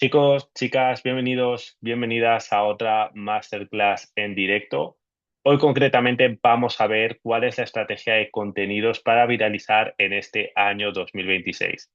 Chicos, chicas, bienvenidos, bienvenidas a otra masterclass en directo. Hoy concretamente vamos a ver cuál es la estrategia de contenidos para viralizar en este año 2026.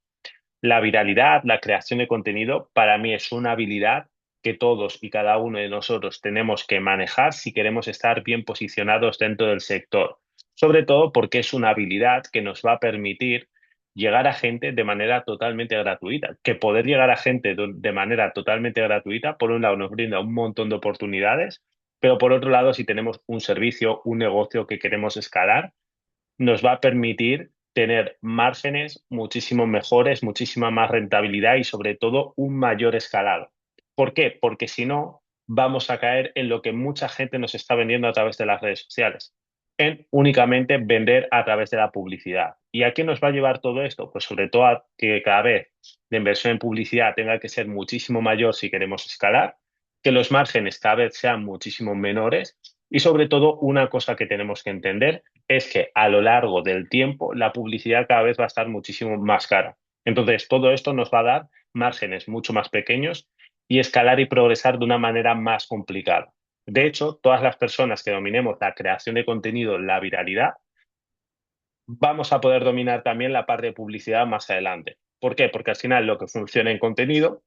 La viralidad, la creación de contenido, para mí es una habilidad que todos y cada uno de nosotros tenemos que manejar si queremos estar bien posicionados dentro del sector. Sobre todo porque es una habilidad que nos va a permitir llegar a gente de manera totalmente gratuita. Que poder llegar a gente de manera totalmente gratuita, por un lado, nos brinda un montón de oportunidades, pero por otro lado, si tenemos un servicio, un negocio que queremos escalar, nos va a permitir tener márgenes muchísimo mejores, muchísima más rentabilidad y sobre todo un mayor escalado. ¿Por qué? Porque si no, vamos a caer en lo que mucha gente nos está vendiendo a través de las redes sociales, en únicamente vender a través de la publicidad. ¿Y a qué nos va a llevar todo esto? Pues sobre todo a que cada vez la inversión en publicidad tenga que ser muchísimo mayor si queremos escalar, que los márgenes cada vez sean muchísimo menores y sobre todo una cosa que tenemos que entender es que a lo largo del tiempo la publicidad cada vez va a estar muchísimo más cara. Entonces, todo esto nos va a dar márgenes mucho más pequeños y escalar y progresar de una manera más complicada. De hecho, todas las personas que dominemos la creación de contenido, la viralidad, vamos a poder dominar también la parte de publicidad más adelante. ¿Por qué? Porque al final lo que funciona en contenido,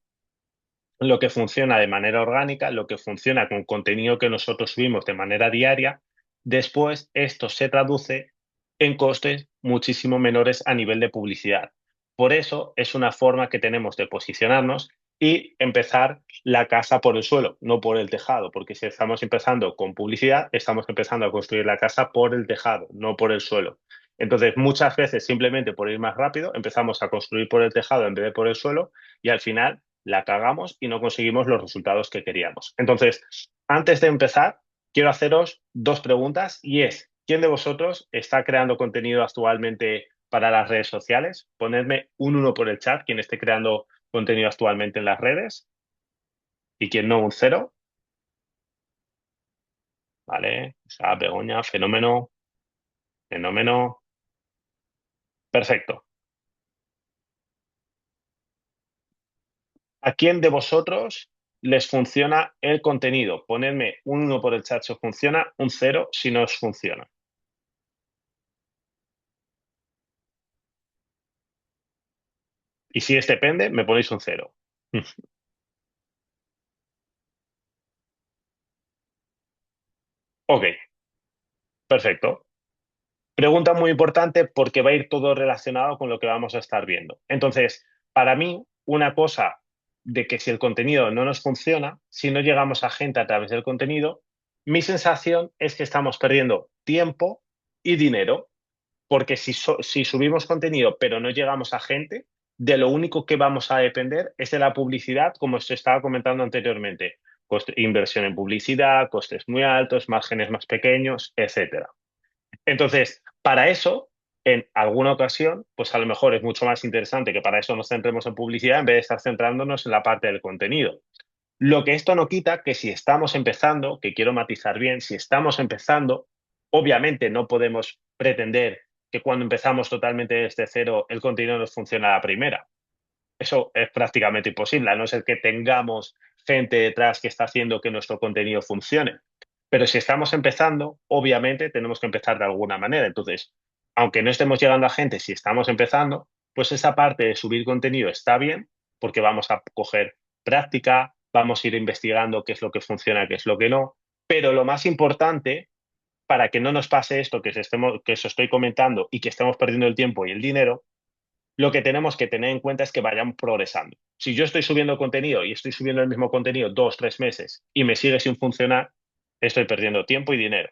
lo que funciona de manera orgánica, lo que funciona con contenido que nosotros subimos de manera diaria, después esto se traduce en costes muchísimo menores a nivel de publicidad. Por eso es una forma que tenemos de posicionarnos y empezar la casa por el suelo, no por el tejado, porque si estamos empezando con publicidad, estamos empezando a construir la casa por el tejado, no por el suelo. Entonces, muchas veces simplemente por ir más rápido, empezamos a construir por el tejado en vez de por el suelo y al final la cagamos y no conseguimos los resultados que queríamos. Entonces, antes de empezar, quiero haceros dos preguntas y es, ¿quién de vosotros está creando contenido actualmente para las redes sociales? Ponedme un uno por el chat, quien esté creando contenido actualmente en las redes y quien no, un cero. Vale, o sea, Begoña, fenómeno, fenómeno. Perfecto. ¿A quién de vosotros les funciona el contenido? Ponedme un uno por el chat si os funciona, un cero si no os funciona. Y si es depende, me ponéis un cero. Ok, perfecto. Pregunta muy importante porque va a ir todo relacionado con lo que vamos a estar viendo. Entonces, para mí, una cosa de que si el contenido no nos funciona, si no llegamos a gente a través del contenido, mi sensación es que estamos perdiendo tiempo y dinero, porque si subimos contenido pero no llegamos a gente, de lo único que vamos a depender es de la publicidad, como se estaba comentando anteriormente. Inversión en publicidad, costes muy altos, márgenes más pequeños, etcétera. Entonces, para eso, en alguna ocasión, pues a lo mejor es mucho más interesante que para eso nos centremos en publicidad en vez de estar centrándonos en la parte del contenido. Lo que esto no quita que si estamos empezando, que quiero matizar bien, si estamos empezando, obviamente no podemos pretender que cuando empezamos totalmente desde cero el contenido nos funcione a la primera. Eso es prácticamente imposible, a no ser que tengamos gente detrás que está haciendo que nuestro contenido funcione. Pero si estamos empezando, obviamente tenemos que empezar de alguna manera. Entonces, aunque no estemos llegando a gente, si estamos empezando, pues esa parte de subir contenido está bien porque vamos a coger práctica, vamos a ir investigando qué es lo que funciona, qué es lo que no. Pero lo más importante para que no nos pase esto que os estoy comentando y que estemos perdiendo el tiempo y el dinero, lo que tenemos que tener en cuenta es que vayan progresando. Si yo estoy subiendo contenido y estoy subiendo el mismo contenido 2, 3 meses y me sigue sin funcionar, estoy perdiendo tiempo y dinero.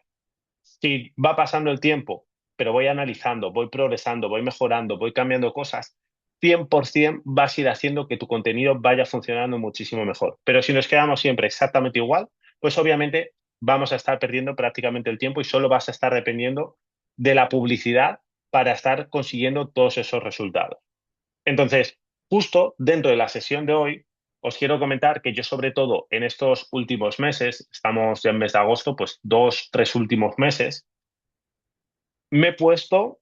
Si va pasando el tiempo, pero voy analizando, voy progresando, voy mejorando, voy cambiando cosas, 100% vas a ir haciendo que tu contenido vaya funcionando muchísimo mejor. Pero si nos quedamos siempre exactamente igual, pues obviamente vamos a estar perdiendo prácticamente el tiempo y solo vas a estar dependiendo de la publicidad para estar consiguiendo todos esos resultados. Entonces, justo dentro de la sesión de hoy, os quiero comentar que yo sobre todo en estos últimos meses, estamos ya en mes de agosto, pues 2, 3 últimos meses, me he puesto,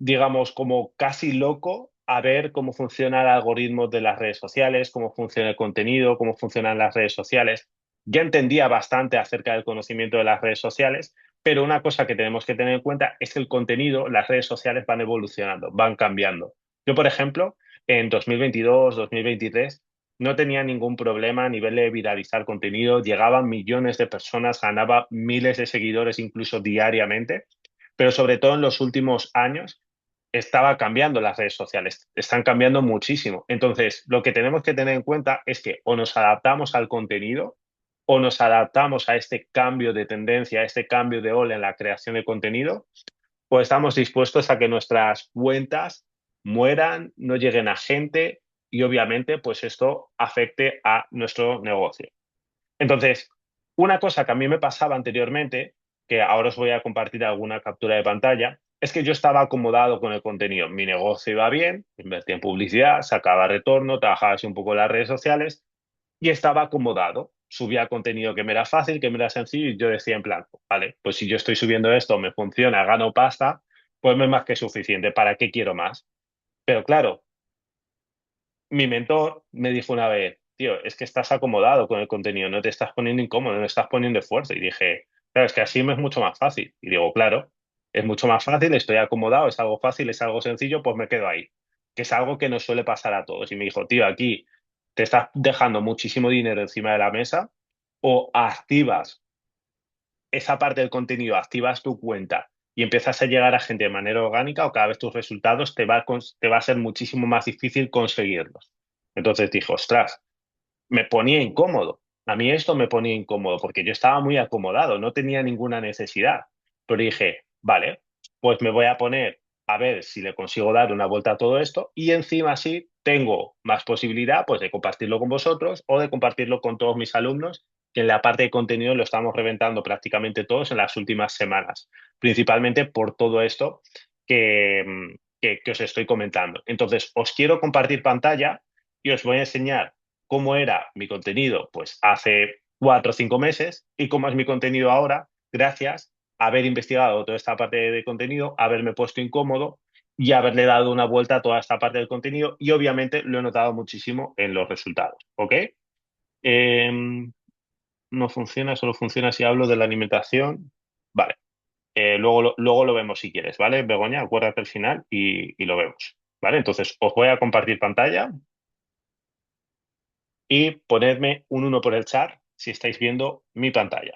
digamos, como casi loco a ver cómo funciona el algoritmo de las redes sociales, cómo funciona el contenido, cómo funcionan las redes sociales. Ya entendía bastante acerca del conocimiento de las redes sociales, pero una cosa que tenemos que tener en cuenta es que el contenido, las redes sociales van evolucionando, van cambiando. Yo, por ejemplo, en 2022, 2023, no tenía ningún problema a nivel de viralizar contenido, llegaban millones de personas, ganaba miles de seguidores incluso diariamente, pero sobre todo en los últimos años estaba cambiando las redes sociales, están cambiando muchísimo. Entonces, lo que tenemos que tener en cuenta es que o nos adaptamos al contenido o nos adaptamos a este cambio de tendencia, a este cambio de ola en la creación de contenido, o estamos dispuestos a que nuestras cuentas mueran, no lleguen a gente y obviamente pues esto afecte a nuestro negocio. Entonces, una cosa que a mí me pasaba anteriormente, que ahora os voy a compartir alguna captura de pantalla, es que yo estaba acomodado con el contenido. Mi negocio iba bien, invertía en publicidad, sacaba retorno, trabajaba así un poco en las redes sociales y estaba acomodado. Subía contenido que me era fácil, que me era sencillo y yo decía en plan, vale, pues si yo estoy subiendo esto, me funciona, gano pasta, pues me es más que suficiente. ¿Para qué quiero más? Pero claro, mi mentor me dijo una vez, tío, es que estás acomodado con el contenido, no te estás poniendo incómodo, no estás poniendo esfuerzo. Y dije, claro, es que así me es mucho más fácil. Y digo, claro, es mucho más fácil, estoy acomodado, es algo fácil, es algo sencillo, pues me quedo ahí. Que es algo que nos suele pasar a todos. Y me dijo, tío, aquí te estás dejando muchísimo dinero encima de la mesa o activas esa parte del contenido, activas tu cuenta y empiezas a llegar a gente de manera orgánica o cada vez tus resultados te va a ser muchísimo más difícil conseguirlos. Entonces dije, ostras, me ponía incómodo. A mí esto me ponía incómodo porque yo estaba muy acomodado, no tenía ninguna necesidad. Pero dije, vale, pues me voy a poner a ver si le consigo dar una vuelta a todo esto y encima sí tengo más posibilidad pues de compartirlo con vosotros o de compartirlo con todos mis alumnos, que en la parte de contenido lo estamos reventando prácticamente todos en las últimas semanas, principalmente por todo esto que os estoy comentando. Entonces, os quiero compartir pantalla y os voy a enseñar cómo era mi contenido pues hace 4 o 5 meses y cómo es mi contenido ahora, gracias a haber investigado toda esta parte de contenido, haberme puesto incómodo y haberle dado una vuelta a toda esta parte del contenido y obviamente lo he notado muchísimo en los resultados, ¿ok? Eh, no funciona, solo funciona si hablo de la alimentación. Vale, luego lo vemos si quieres, ¿vale? Begoña, acuérdate al final y lo vemos, ¿vale? Entonces, os voy a compartir pantalla y ponedme un uno por el chat si estáis viendo mi pantalla.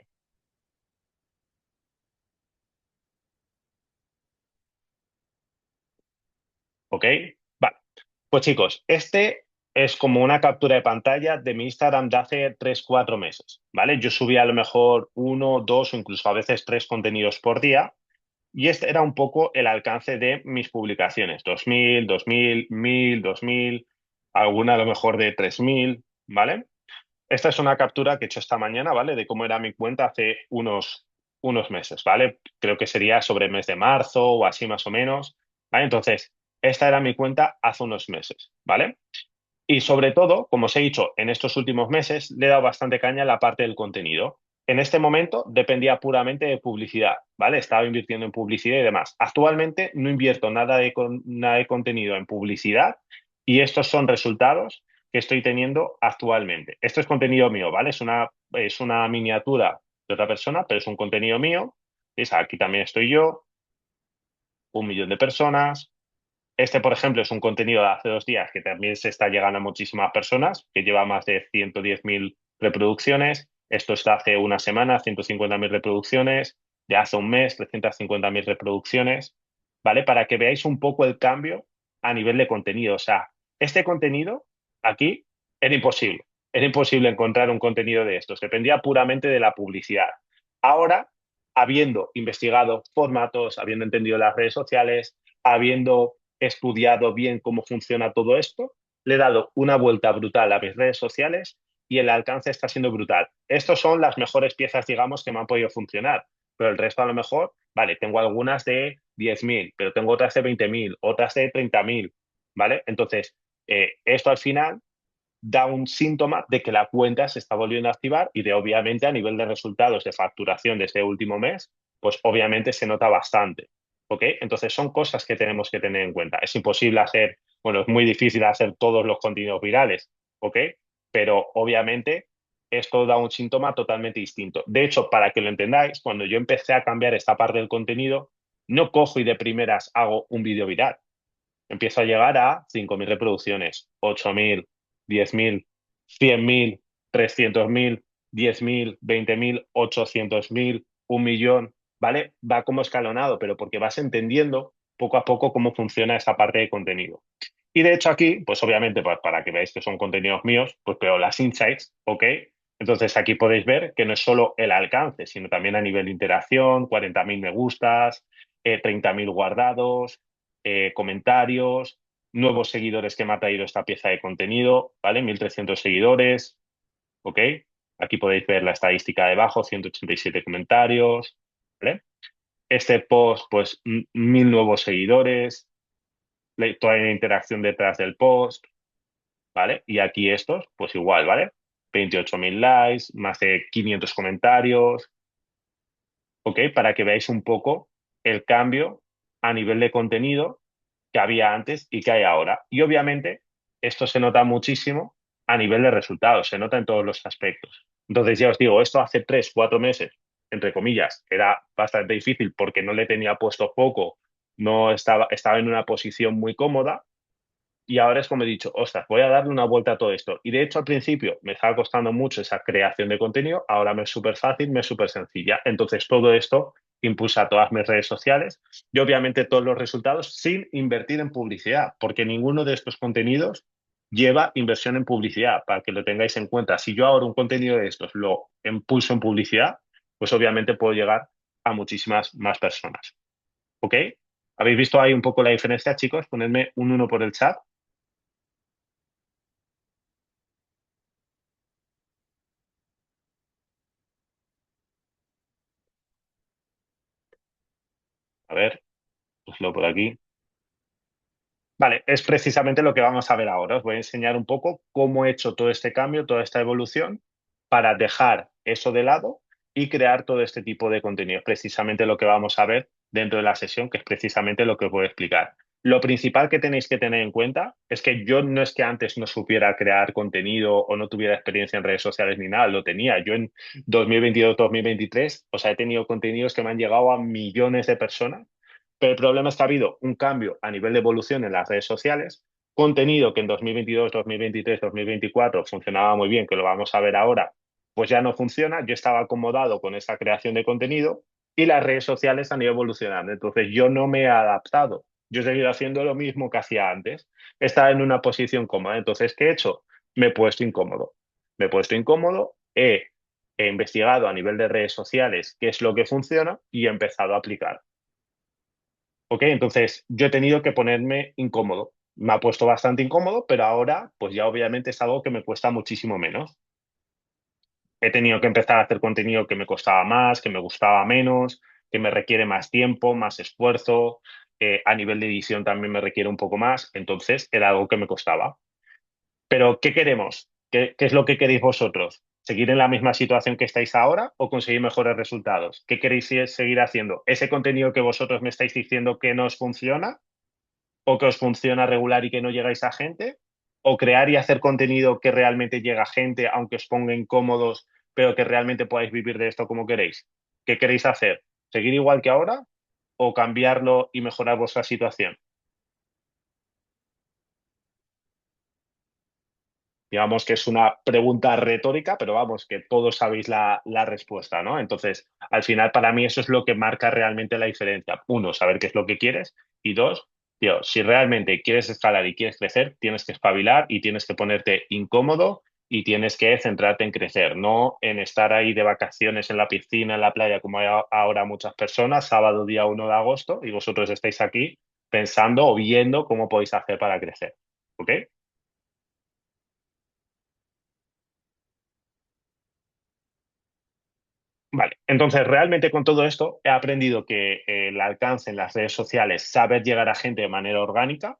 ¿Ok? Vale. Pues chicos, este es como una captura de pantalla de mi Instagram de hace 3 o 4 meses, ¿vale? Yo subía a lo mejor uno, dos o incluso a veces tres contenidos por día y este era un poco el alcance de mis publicaciones. 2000, 2000, 1000, 2000, alguna a lo mejor de 3000, ¿vale? Esta es una captura que he hecho esta mañana, ¿vale? De cómo era mi cuenta hace unos meses, ¿vale? Creo que sería sobre el mes de marzo o así más o menos, ¿vale? Entonces, esta era mi cuenta hace unos meses, ¿vale? Y sobre todo, como os he dicho, en estos últimos meses le he dado bastante caña a la parte del contenido. En este momento dependía puramente de publicidad, ¿vale? Estaba invirtiendo en publicidad y demás. Actualmente no invierto nada de contenido en publicidad y estos son resultados que estoy teniendo actualmente. Esto es contenido mío, ¿vale? Es una miniatura de otra persona, pero es un contenido mío. ¿Ves? Aquí también estoy yo, 1 millón de personas. Este, por ejemplo, es un contenido de hace 2 días que también se está llegando a muchísimas personas, que lleva más de 110.000 reproducciones. Esto está hace una semana, 150.000 reproducciones. De hace un mes, 350.000 reproducciones. ¿Vale? Para que veáis un poco el cambio a nivel de contenido. O sea, este contenido aquí era imposible. Era imposible encontrar un contenido de estos. Dependía puramente de la publicidad. Ahora, habiendo investigado formatos, habiendo entendido las redes sociales, habiendo estudiado bien cómo funciona todo esto, le he dado una vuelta brutal a mis redes sociales y el alcance está siendo brutal. Estas son las mejores piezas, digamos, que me han podido funcionar, pero el resto a lo mejor, vale, tengo algunas de 10.000, pero tengo otras de 20.000, otras de 30.000, ¿vale? Entonces, esto al final da un síntoma de que la cuenta se está volviendo a activar y de obviamente a nivel de resultados de facturación de este último mes, pues obviamente se nota bastante. ¿Ok? Entonces son cosas que tenemos que tener en cuenta. Es imposible hacer Bueno, es muy difícil hacer todos los contenidos virales, ¿ok? Pero obviamente esto da un síntoma totalmente distinto. De hecho, para que lo entendáis, cuando yo empecé a cambiar esta parte del contenido, no cojo y de primeras hago un vídeo viral. Empiezo a llegar a 5.000 reproducciones, 8.000, 10.000, 100.000, 300.000, 10.000, 20.000, 800.000, 1 millón, ¿vale? Va como escalonado, pero porque vas entendiendo poco a poco cómo funciona esa parte de contenido. Y de hecho aquí, pues obviamente, pues para que veáis que son contenidos míos, pues veo las insights, ¿ok? Entonces aquí podéis ver que no es solo el alcance, sino también a nivel de interacción, 40.000 me gustas, 30.000 guardados, comentarios, nuevos seguidores que me ha traído esta pieza de contenido, ¿vale? 1.300 seguidores, ¿ok? Aquí podéis ver la estadística debajo, 187 comentarios, ¿vale? Este post, pues 1.000 nuevos seguidores, toda la interacción detrás del post, ¿vale? Y aquí estos, pues igual, ¿vale? 28.000 likes, más de 500 comentarios, ¿ok? Para que veáis un poco el cambio a nivel de contenido que había antes y que hay ahora. Y obviamente esto se nota muchísimo a nivel de resultados, se nota en todos los aspectos. Entonces ya os digo, esto hace 3, 4 meses, entre comillas, era bastante difícil porque no le tenía puesto foco, no estaba en una posición muy cómoda. Y ahora es como he dicho, ostras, voy a darle una vuelta a todo esto. Y de hecho, al principio me estaba costando mucho esa creación de contenido, ahora me es súper fácil, me es súper sencilla. Entonces, todo esto impulsa todas mis redes sociales y obviamente todos los resultados sin invertir en publicidad, porque ninguno de estos contenidos lleva inversión en publicidad, para que lo tengáis en cuenta. Si yo ahora un contenido de estos lo impulso en publicidad, pues obviamente puedo llegar a muchísimas más personas. ¿Ok? ¿Habéis visto ahí un poco la diferencia, chicos? Ponedme un uno por el chat. A ver. Pues lo por aquí. Vale, es precisamente lo que vamos a ver ahora. Os voy a enseñar un poco cómo he hecho todo este cambio, toda esta evolución, para dejar eso de lado y crear todo este tipo de contenido. Es precisamente lo que vamos a ver dentro de la sesión, que es precisamente lo que os voy a explicar. Lo principal que tenéis que tener en cuenta es que yo no es que antes no supiera crear contenido o no tuviera experiencia en redes sociales ni nada, lo tenía. Yo en 2022-2023, o sea, he tenido contenidos que me han llegado a millones de personas, pero el problema es que ha habido un cambio a nivel de evolución en las redes sociales, contenido que en 2022, 2023, 2024 funcionaba muy bien, que lo vamos a ver ahora, pues ya no funciona. Yo estaba acomodado con esa creación de contenido y las redes sociales han ido evolucionando. Entonces yo no me he adaptado. Yo he seguido haciendo lo mismo que hacía antes. Estaba en una posición cómoda. Entonces, ¿qué he hecho? Me he puesto incómodo. Me he puesto incómodo, he investigado a nivel de redes sociales qué es lo que funciona y he empezado a aplicar. ¿Ok? Entonces, yo he tenido que ponerme incómodo. Me ha puesto bastante incómodo, pero ahora, pues ya obviamente es algo que me cuesta muchísimo menos. He tenido que empezar a hacer contenido que me costaba más, que me gustaba menos, que me requiere más tiempo, más esfuerzo. A nivel de edición también me requiere un poco más. Entonces, era algo que me costaba. Pero, ¿qué queremos? ¿Qué es lo que queréis vosotros? ¿Seguir en la misma situación que estáis ahora o conseguir mejores resultados? ¿Qué queréis seguir haciendo? ¿Ese contenido que vosotros me estáis diciendo que no os funciona o que os funciona regular y que no llegáis a gente? ¿O crear y hacer contenido que realmente llega a gente, aunque os ponga incómodos, pero que realmente podáis vivir de esto como queréis? ¿Qué queréis hacer? ¿Seguir igual que ahora o cambiarlo y mejorar vuestra situación? Digamos que es una pregunta retórica, pero vamos, que todos sabéis la respuesta, ¿no? Entonces, al final, para mí eso es lo que marca realmente la diferencia. Uno, saber qué es lo que quieres. Y dos, tío, si realmente quieres escalar y quieres crecer, tienes que espabilar y tienes que ponerte incómodo y tienes que centrarte en crecer, no en estar ahí de vacaciones en la piscina, en la playa, como hay ahora muchas personas, sábado día 1 de agosto, y vosotros estáis aquí pensando o viendo cómo podéis hacer para crecer. ¿Ok? Vale, entonces realmente con todo esto he aprendido que el alcance en las redes sociales, saber llegar a gente de manera orgánica,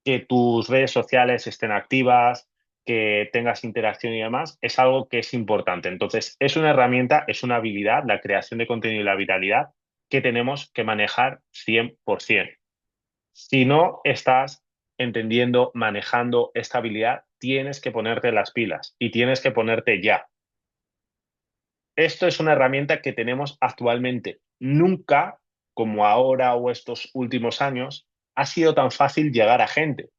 que tus redes sociales estén activas, que tengas interacción y demás, es algo que es importante. Entonces, es una herramienta, es una habilidad, la creación de contenido y la viralidad, que tenemos que manejar 100%. Si no estás entendiendo, manejando esta habilidad, tienes que ponerte las pilas y tienes que ponerte ya. Esto es una herramienta que tenemos actualmente. Nunca, como ahora o estos últimos años, ha sido tan fácil llegar a gente.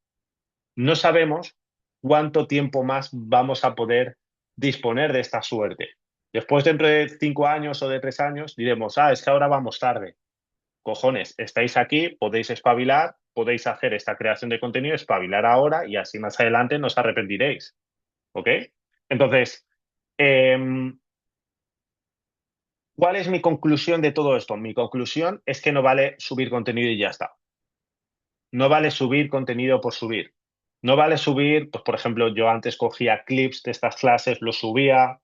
No sabemos cuánto tiempo más vamos a poder disponer de esta suerte. Después, dentro de 5 años o de 3 años, diremos, es que ahora vamos tarde. Cojones, estáis aquí, podéis espabilar, podéis hacer esta creación de contenido, espabilar ahora y así más adelante no os arrepentiréis. ¿Ok? Entonces, em, ¿cuál es mi conclusión de todo esto? Mi conclusión es que no vale subir contenido y ya está. No vale subir contenido por subir. No vale subir, pues por ejemplo, yo antes cogía clips de estas clases, los subía,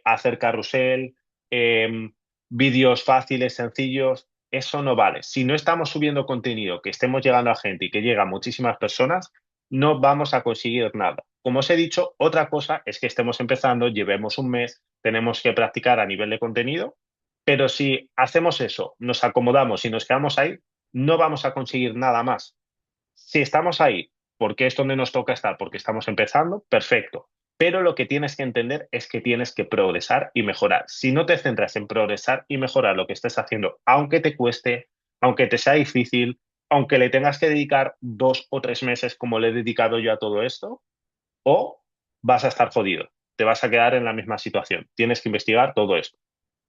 hacer carrusel, vídeos fáciles, sencillos. Eso no vale. Si no estamos subiendo contenido, que estemos llegando a gente y que llega a muchísimas personas, no vamos a conseguir nada. Como os he dicho, otra cosa es que estemos empezando, llevemos un mes, tenemos que practicar a nivel de contenido, pero si hacemos eso, nos acomodamos y nos quedamos ahí, no vamos a conseguir nada más. Si estamos ahí, porque es donde nos toca estar, porque estamos empezando, perfecto. Pero lo que tienes que entender es que tienes que progresar y mejorar. Si no te centras en progresar y mejorar lo que estés haciendo, aunque te cueste, aunque te sea difícil, aunque le tengas que dedicar 2 o 3 meses como le he dedicado yo a todo esto, o vas a estar jodido, te vas a quedar en la misma situación. Tienes que investigar todo esto.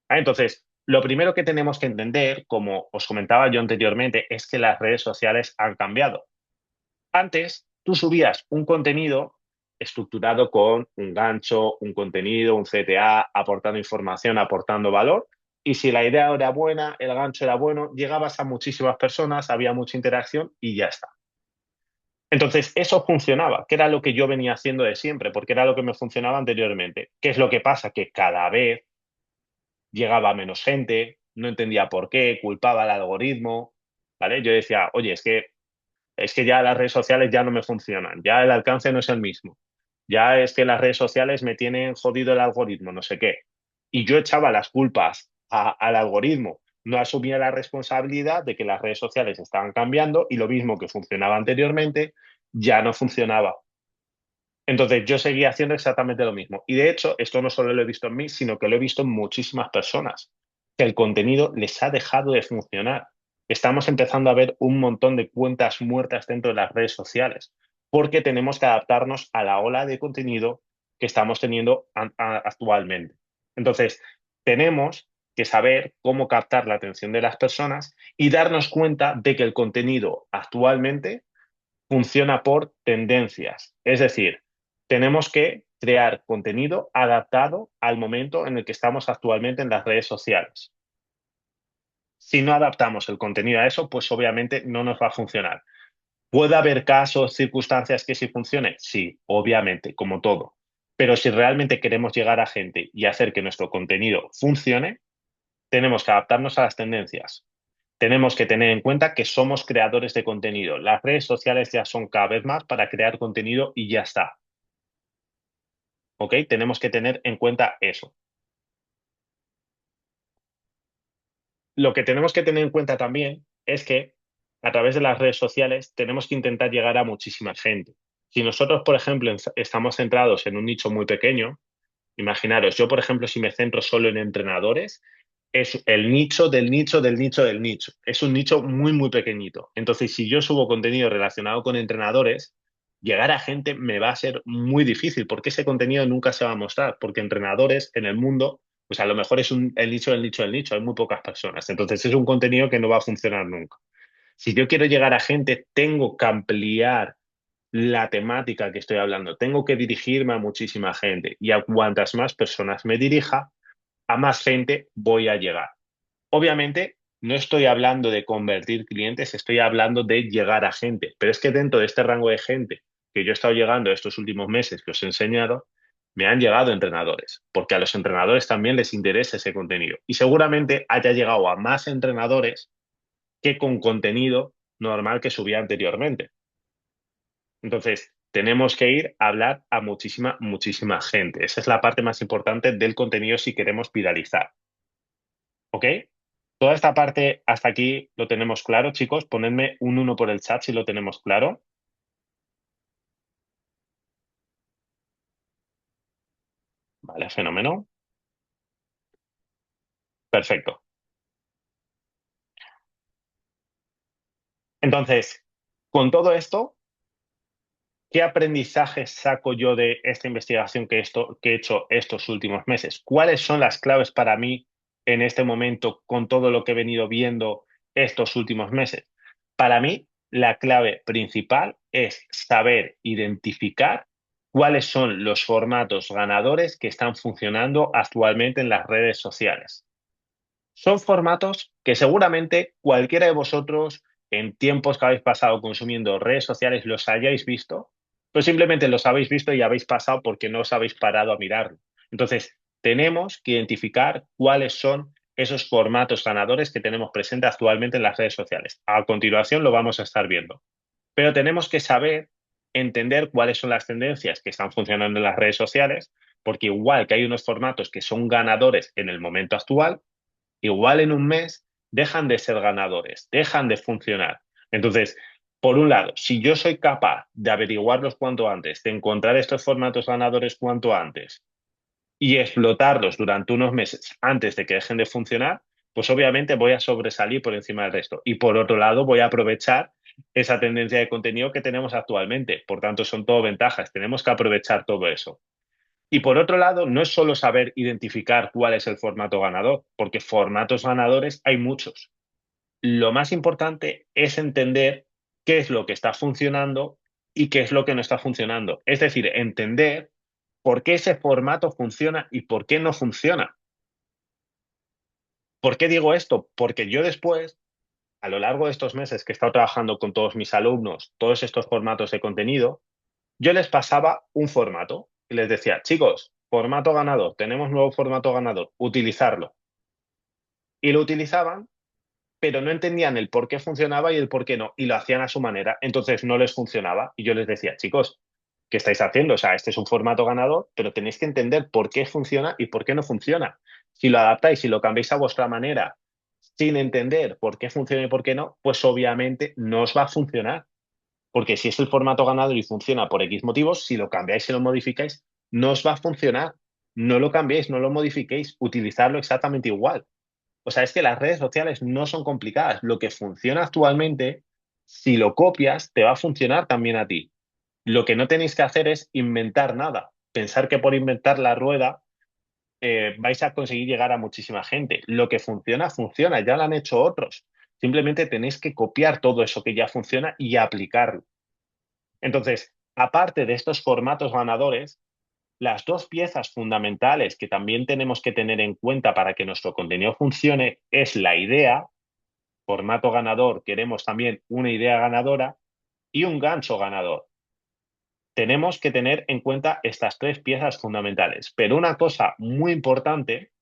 Entonces, lo primero que tenemos que entender, como os comentaba yo anteriormente, es que las redes sociales han cambiado. Antes, tú subías un contenido estructurado con un gancho, un contenido, un CTA, aportando información, aportando valor. Y si la idea era buena, el gancho era bueno, llegabas a muchísimas personas, había mucha interacción y ya está. Entonces, eso funcionaba, que era lo que yo venía haciendo de siempre, porque era lo que me funcionaba anteriormente. ¿Qué es lo que pasa? Que cada vez llegaba menos gente, no entendía por qué, culpaba al algoritmo, ¿vale? Yo decía, oye, es que ya las redes sociales ya no me funcionan, ya el alcance no es el mismo, ya es que las redes sociales me tienen jodido el algoritmo, no sé qué. Y yo echaba las culpas al algoritmo, no asumía la responsabilidad de que las redes sociales estaban cambiando y lo mismo que funcionaba anteriormente ya no funcionaba. Entonces yo seguía haciendo exactamente lo mismo. Y de hecho, esto no solo lo he visto en mí, sino que lo he visto en muchísimas personas, que el contenido les ha dejado de funcionar. Estamos empezando a ver un montón de cuentas muertas dentro de las redes sociales, porque tenemos que adaptarnos a la ola de contenido que estamos teniendo actualmente. Entonces, tenemos que saber cómo captar la atención de las personas y darnos cuenta de que el contenido actualmente funciona por tendencias. Es decir, tenemos que crear contenido adaptado al momento en el que estamos actualmente en las redes sociales. Si no adaptamos el contenido a eso, pues obviamente no nos va a funcionar. ¿Puede haber casos, circunstancias que sí funcione? Sí, obviamente, como todo. Pero si realmente queremos llegar a gente y hacer que nuestro contenido funcione, tenemos que adaptarnos a las tendencias. Tenemos que tener en cuenta que somos creadores de contenido. Las redes sociales ya son cada vez más para crear contenido y ya está. ¿Ok? Tenemos que tener en cuenta eso. Lo que tenemos que tener en cuenta también es que a través de las redes sociales tenemos que intentar llegar a muchísima gente. Si nosotros, por ejemplo, estamos centrados en un nicho muy pequeño, imaginaros, yo, por ejemplo, si me centro solo en entrenadores, es el nicho del nicho del nicho del nicho. Es un nicho muy, muy pequeñito. Entonces, si yo subo contenido relacionado con entrenadores, llegar a gente me va a ser muy difícil porque ese contenido nunca se va a mostrar, porque entrenadores en el mundo, pues a lo mejor es el nicho del nicho del nicho, hay muy pocas personas. Entonces, es un contenido que no va a funcionar nunca. Si yo quiero llegar a gente, tengo que ampliar la temática que estoy hablando. Tengo que dirigirme a muchísima gente y a cuantas más personas me dirija, a más gente voy a llegar. Obviamente, no estoy hablando de convertir clientes, estoy hablando de llegar a gente. Pero es que dentro de este rango de gente que yo he estado llegando estos últimos meses que os he enseñado, me han llegado entrenadores, porque a los entrenadores también les interesa ese contenido. Y seguramente haya llegado a más entrenadores que con contenido normal que subía anteriormente. Entonces, tenemos que ir a hablar a muchísima, muchísima gente. Esa es la parte más importante del contenido si queremos viralizar. ¿Ok? Toda esta parte hasta aquí lo tenemos claro, chicos. Ponedme un 1 por el chat si lo tenemos claro. Vale, fenómeno. Perfecto. Entonces, con todo esto, ¿qué aprendizaje saco yo de esta investigación que he hecho estos últimos meses? ¿Cuáles son las claves para mí en este momento con todo lo que he venido viendo estos últimos meses? Para mí, la clave principal es saber identificar cuáles son los formatos ganadores que están funcionando actualmente en las redes sociales. Son formatos que seguramente cualquiera de vosotros en tiempos que habéis pasado consumiendo redes sociales los hayáis visto, pues simplemente los habéis visto y habéis pasado porque no os habéis parado a mirarlo. Entonces, tenemos que identificar cuáles son esos formatos ganadores que tenemos presentes actualmente en las redes sociales. A continuación lo vamos a estar viendo. Pero tenemos que saber entender cuáles son las tendencias que están funcionando en las redes sociales, porque igual que hay unos formatos que son ganadores en el momento actual, igual en un mes dejan de ser ganadores, dejan de funcionar. Entonces, por un lado, si yo soy capaz de averiguarlos cuanto antes, de encontrar estos formatos ganadores cuanto antes y explotarlos durante unos meses antes de que dejen de funcionar, pues obviamente voy a sobresalir por encima del resto. Y por otro lado, voy a aprovechar esa tendencia de contenido que tenemos actualmente. Por tanto, son todo ventajas. Tenemos que aprovechar todo eso. Y por otro lado, no es solo saber identificar cuál es el formato ganador, porque formatos ganadores hay muchos. Lo más importante es entender qué es lo que está funcionando y qué es lo que no está funcionando. Es decir, entender por qué ese formato funciona y por qué no funciona. ¿Por qué digo esto? Porque yo después, a lo largo de estos meses que he estado trabajando con todos mis alumnos, todos estos formatos de contenido, yo les pasaba un formato y les decía, chicos, formato ganador, tenemos nuevo formato ganador, utilizarlo. Y lo utilizaban, pero no entendían el por qué funcionaba y el por qué no, y lo hacían a su manera, entonces no les funcionaba. Y yo les decía, chicos, ¿qué estáis haciendo? O sea, este es un formato ganador, pero tenéis que entender por qué funciona y por qué no funciona. Si lo adaptáis, si lo cambiáis a vuestra manera, sin entender por qué funciona y por qué no, pues obviamente no os va a funcionar. Porque si es el formato ganador y funciona por X motivos, si lo cambiáis y lo modificáis, no os va a funcionar. No lo cambiéis, no lo modifiquéis, utilizarlo exactamente igual. O sea, es que las redes sociales no son complicadas. Lo que funciona actualmente, si lo copias, te va a funcionar también a ti. Lo que no tenéis que hacer es inventar nada. Pensar que por inventar la rueda vais a conseguir llegar a muchísima gente. Lo que funciona, funciona. Ya lo han hecho otros. Simplemente tenéis que copiar todo eso que ya funciona y aplicarlo. Entonces, aparte de estos formatos ganadores, las dos piezas fundamentales que también tenemos que tener en cuenta para que nuestro contenido funcione es la idea, formato ganador, queremos también una idea ganadora y un gancho ganador. Tenemos que tener en cuenta estas tres piezas fundamentales. Pero una cosa muy importante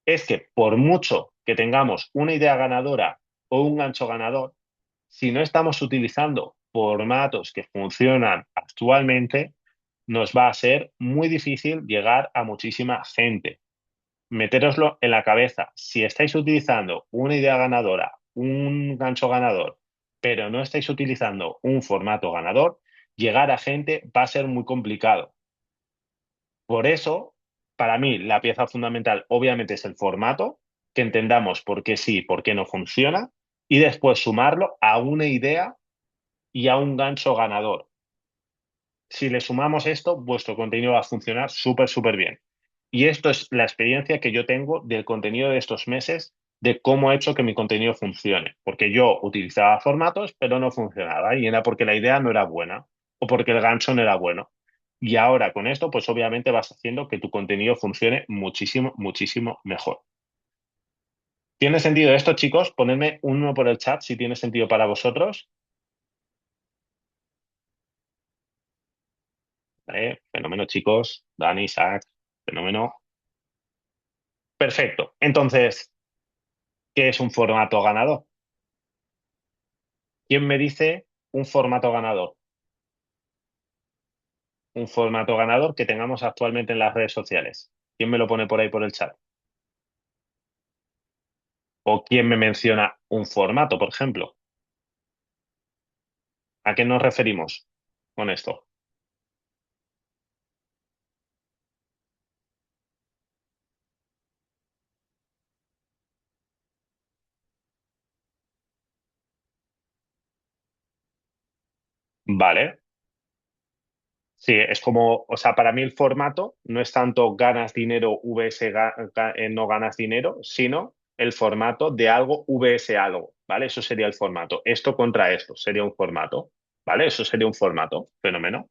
es que por mucho que tengamos una idea ganadora o un gancho ganador, si no estamos utilizando formatos que funcionan actualmente, nos va a ser muy difícil llegar a muchísima gente. Metéroslo en la cabeza. Si estáis utilizando una idea ganadora, un gancho ganador, pero no estáis utilizando un formato ganador, llegar a gente va a ser muy complicado. Por eso, para mí, la pieza fundamental obviamente es el formato, que entendamos por qué sí, por qué no funciona, y después sumarlo a una idea y a un gancho ganador. Si le sumamos esto, vuestro contenido va a funcionar súper, súper bien. Y esto es la experiencia que yo tengo del contenido de estos meses, de cómo he hecho que mi contenido funcione. Porque yo utilizaba formatos, pero no funcionaba. Y era porque la idea no era buena o porque el gancho no era bueno. Y ahora con esto, pues obviamente vas haciendo que tu contenido funcione muchísimo, muchísimo mejor. ¿Tiene sentido esto, chicos? Ponedme uno por el chat si tiene sentido para vosotros. ¿Vale? Fenómeno, chicos. Dani, Isaac, fenómeno. Perfecto. Entonces, ¿qué es un formato ganador? ¿Quién me dice un formato ganador? Un formato ganador que tengamos actualmente en las redes sociales. ¿Quién me lo pone por ahí por el chat? ¿O quién me menciona un formato, por ejemplo? ¿A qué nos referimos con esto? Vale. Sí, es como, o sea, para mí el formato no es tanto ganas dinero vs no ganas dinero, sino el formato de algo vs algo, ¿vale? Eso sería el formato. Esto contra esto sería un formato, ¿vale? Eso sería un formato, fenómeno.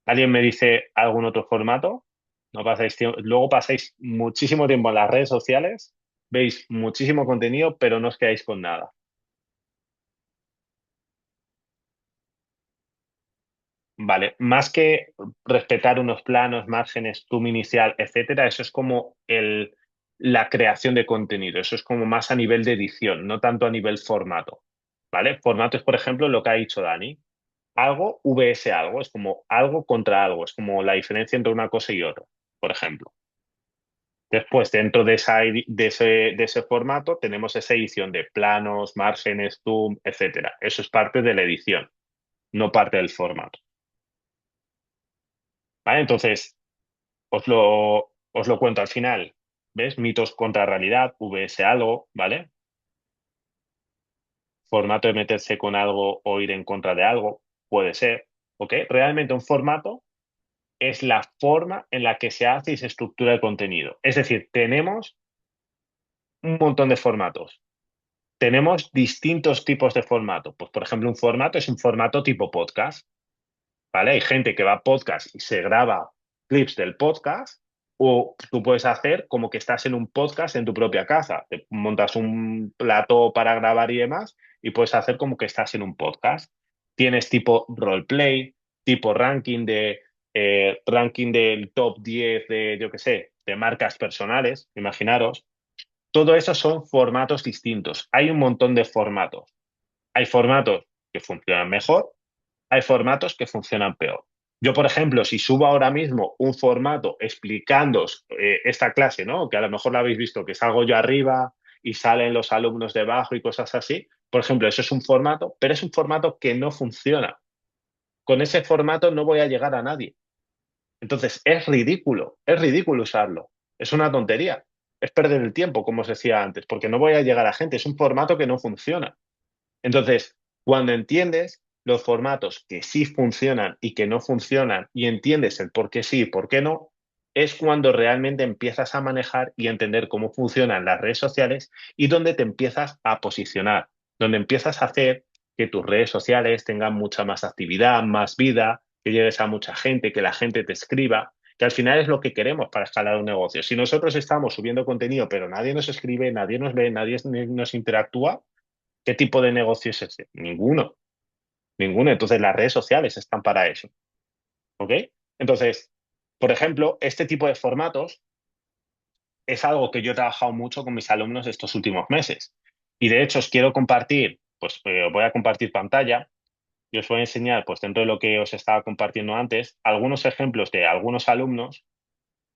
¿Alguien me dice algún otro formato? No pasáis luego pasáis muchísimo tiempo en las redes sociales, veis muchísimo contenido, pero no os quedáis con nada. Vale, más que respetar unos planos, márgenes, zoom inicial, etcétera, eso es como la creación de contenido, eso es como más a nivel de edición, no tanto a nivel formato, ¿vale? Formato es, por ejemplo, lo que ha dicho Dani. Algo vs algo, es como algo contra algo, es como la diferencia entre una cosa y otra, por ejemplo. Después, dentro de ese formato, tenemos esa edición de planos, márgenes, zoom, etcétera. Eso es parte de la edición, no parte del formato, ¿vale? Entonces, os lo cuento al final. ¿Ves? Mitos contra realidad, vs algo, ¿vale? Formato de meterse con algo o ir en contra de algo, puede ser, ¿ok? Realmente un formato es la forma en la que se hace y se estructura el contenido. Es decir, tenemos un montón de formatos. Tenemos distintos tipos de formato. Pues, por ejemplo, un formato es un formato tipo podcast. ¿Vale? Hay gente que va a podcast y se graba clips del podcast, o tú puedes hacer como que estás en un podcast en tu propia casa. Te montas un plato para grabar y demás, y puedes hacer como que estás en un podcast. Tienes tipo roleplay, tipo ranking del top 10 de, yo qué sé, de marcas personales, imaginaros. Todo eso son formatos distintos. Hay un montón de formatos. Hay formatos que funcionan mejor, hay formatos que funcionan peor. Yo, por ejemplo, si subo ahora mismo un formato explicando esta clase, ¿no? Que a lo mejor la habéis visto, que salgo yo arriba y salen los alumnos debajo y cosas así. Por ejemplo, eso es un formato, pero es un formato que no funciona. Con ese formato no voy a llegar a nadie. Entonces, es ridículo usarlo. Es una tontería. Es perder el tiempo, como os decía antes, porque no voy a llegar a gente. Es un formato que no funciona. Entonces, cuando entiendes los formatos que sí funcionan y que no funcionan y entiendes el por qué sí y por qué no, es cuando realmente empiezas a manejar y entender cómo funcionan las redes sociales y donde te empiezas a posicionar, donde empiezas a hacer que tus redes sociales tengan mucha más actividad, más vida, que llegues a mucha gente, que la gente te escriba, que al final es lo que queremos para escalar un negocio. Si nosotros estamos subiendo contenido, pero nadie nos escribe, nadie nos ve, nadie nos interactúa, ¿qué tipo de negocio es ese? Ninguno, ninguno. Entonces las redes sociales están para eso, ¿ok? Entonces, por ejemplo, este tipo de formatos es algo que yo he trabajado mucho con mis alumnos estos últimos meses. Y de hecho os quiero compartir, pues os voy a compartir pantalla y os voy a enseñar, pues dentro de lo que os estaba compartiendo antes, algunos ejemplos de algunos alumnos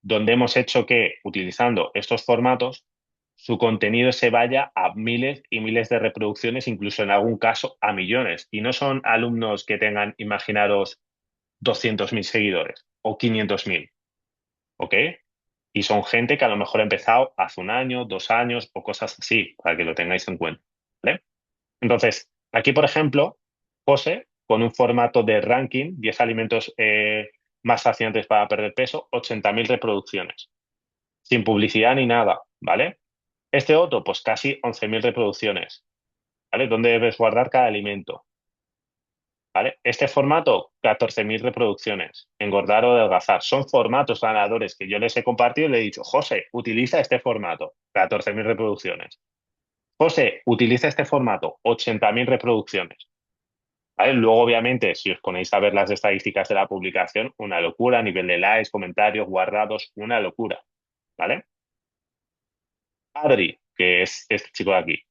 donde hemos hecho que, utilizando estos formatos, su contenido se vaya a miles y miles de reproducciones, incluso en algún caso a millones. Y no son alumnos que tengan, imaginaros, 200.000 seguidores o 500.000, ¿ok? Y son gente que a lo mejor ha empezado hace un año, 2 años o cosas así, para que lo tengáis en cuenta, ¿vale? Entonces, aquí, por ejemplo, José, con un formato de ranking, 10 alimentos más saciantes para perder peso, 80.000 reproducciones sin publicidad ni nada, ¿vale? Este otro, pues casi 11.000 reproducciones, ¿vale? ¿Dónde debes guardar cada alimento? ¿Vale? Este formato, 14.000 reproducciones, engordar o adelgazar. Son formatos ganadores que yo les he compartido y le he dicho, José, utiliza este formato, 14.000 reproducciones. José, utiliza este formato, 80.000 reproducciones. ¿Vale? Luego, obviamente, si os ponéis a ver las estadísticas de la publicación, una locura, a nivel de likes, comentarios, guardados, una locura, ¿vale? Adri, que es este chico de aquí,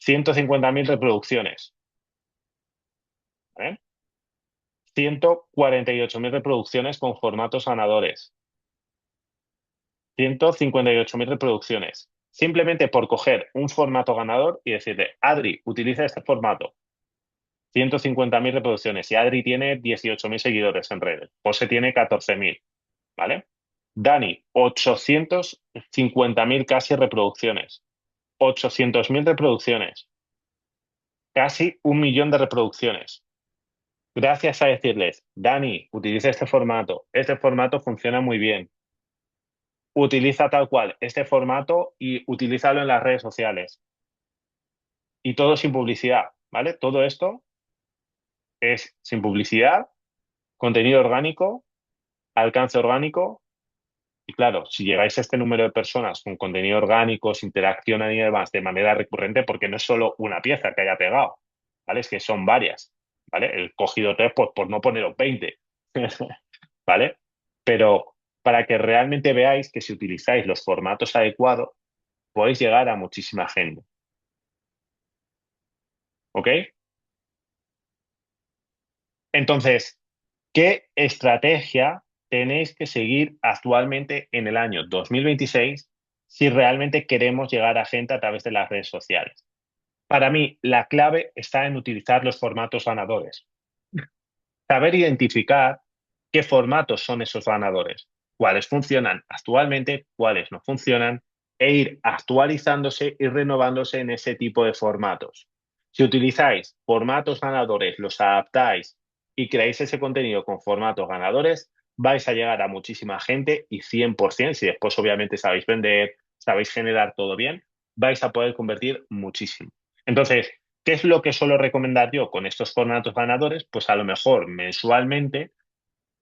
150.000 reproducciones, ¿vale? 148.000 reproducciones con formatos ganadores. 158.000 reproducciones. Simplemente por coger un formato ganador y decirle, Adri, utiliza este formato. 150.000 reproducciones. Y Adri tiene 18.000 seguidores en redes. José tiene 14.000, ¿vale? Dani, 850.000 casi reproducciones. 800.000 reproducciones. casi 1 millón de reproducciones. Gracias a decirles, Dani, utiliza este formato funciona muy bien, utiliza tal cual este formato y utilízalo en las redes sociales. Y todo sin publicidad, ¿vale? Todo esto es sin publicidad, contenido orgánico, alcance orgánico. Y claro, si llegáis a este número de personas con contenido orgánico, interaccionan y demás de manera recurrente, porque no es solo una pieza que haya pegado, ¿vale? Es que son varias, ¿vale? He cogido tres por no poneros 20, ¿vale? Pero para que realmente veáis que si utilizáis los formatos adecuados, podéis llegar a muchísima gente, ¿ok? Entonces, ¿qué estrategia tenéis que seguir actualmente en el año 2026 si realmente queremos llegar a gente a través de las redes sociales? Para mí, la clave está en utilizar los formatos ganadores. Saber identificar qué formatos son esos ganadores, cuáles funcionan actualmente, cuáles no funcionan, e ir actualizándose y renovándose en ese tipo de formatos. Si utilizáis formatos ganadores, los adaptáis y creáis ese contenido con formatos ganadores, vais a llegar a muchísima gente y 100%, si después obviamente sabéis vender, sabéis generar todo bien, vais a poder convertir muchísimo. Entonces, ¿qué es lo que suelo recomendar yo con estos formatos ganadores? Pues a lo mejor mensualmente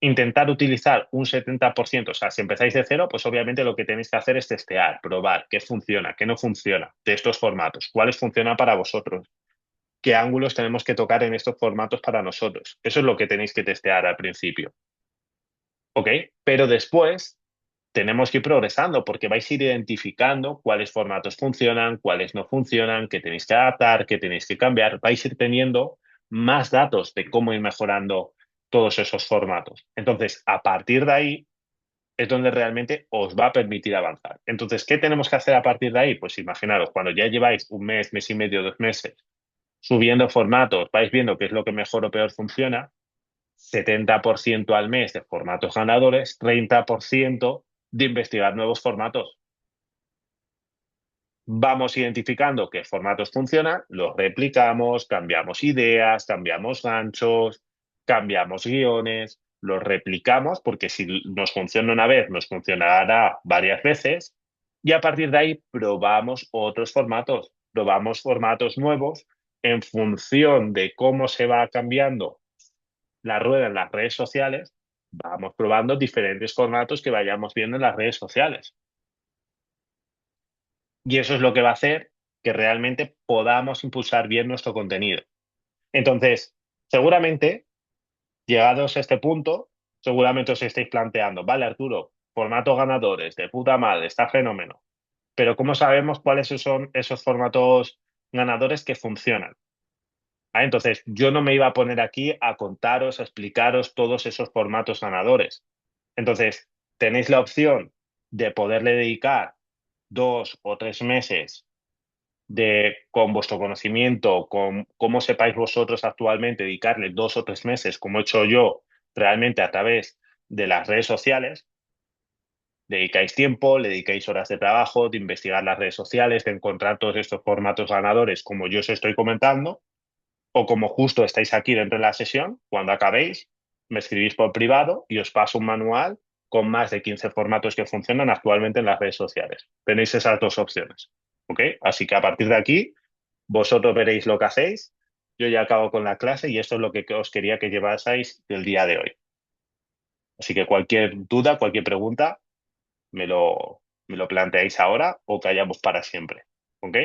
intentar utilizar un 70%. O sea, si empezáis de cero, pues obviamente lo que tenéis que hacer es testear, probar qué funciona, qué no funciona de estos formatos, cuáles funcionan para vosotros, qué ángulos tenemos que tocar en estos formatos para nosotros. Eso es lo que tenéis que testear al principio, ¿ok? Pero después tenemos que ir progresando porque vais a ir identificando cuáles formatos funcionan, cuáles no funcionan, qué tenéis que adaptar, qué tenéis que cambiar. Vais a ir teniendo más datos de cómo ir mejorando todos esos formatos. Entonces, a partir de ahí es donde realmente os va a permitir avanzar. Entonces, ¿qué tenemos que hacer a partir de ahí? Pues imaginaros, cuando ya lleváis un mes, mes y medio, 2 meses subiendo formatos, vais viendo qué es lo que mejor o peor funciona, 70% al mes de formatos ganadores, 30% de investigar nuevos formatos. Vamos identificando qué formatos funcionan, los replicamos, cambiamos ideas, cambiamos ganchos, cambiamos guiones, los replicamos porque si nos funciona una vez, nos funcionará varias veces y a partir de ahí probamos formatos nuevos en función de cómo se va cambiando la rueda en las redes sociales, vamos probando diferentes formatos que vayamos viendo en las redes sociales. Y eso es lo que va a hacer que realmente podamos impulsar bien nuestro contenido. Entonces, seguramente, llegados a este punto, seguramente os estáis planteando, vale, Arturo, formatos ganadores, de puta madre, está fenómeno. Pero ¿cómo sabemos cuáles son esos formatos ganadores que funcionan? Entonces, yo no me iba a poner aquí a contaros, a explicaros todos esos formatos ganadores. Entonces, tenéis la opción de poderle dedicar 2 o 3 meses con vuestro conocimiento, con cómo sepáis vosotros actualmente, dedicarle 2 o 3 meses, como he hecho yo, realmente a través de las redes sociales. Dedicáis tiempo, le dedicáis horas de trabajo, de investigar las redes sociales, de encontrar todos estos formatos ganadores, como yo os estoy comentando, o como justo estáis aquí dentro de la sesión, cuando acabéis, me escribís por privado y os paso un manual con más de 15 formatos que funcionan actualmente en las redes sociales. Tenéis esas dos opciones, ¿ok? Así que a partir de aquí, vosotros veréis lo que hacéis, yo ya acabo con la clase y esto es lo que os quería que llevaseis del día de hoy. Así que cualquier duda, cualquier pregunta, me lo planteáis ahora o callamos para siempre, ¿ok?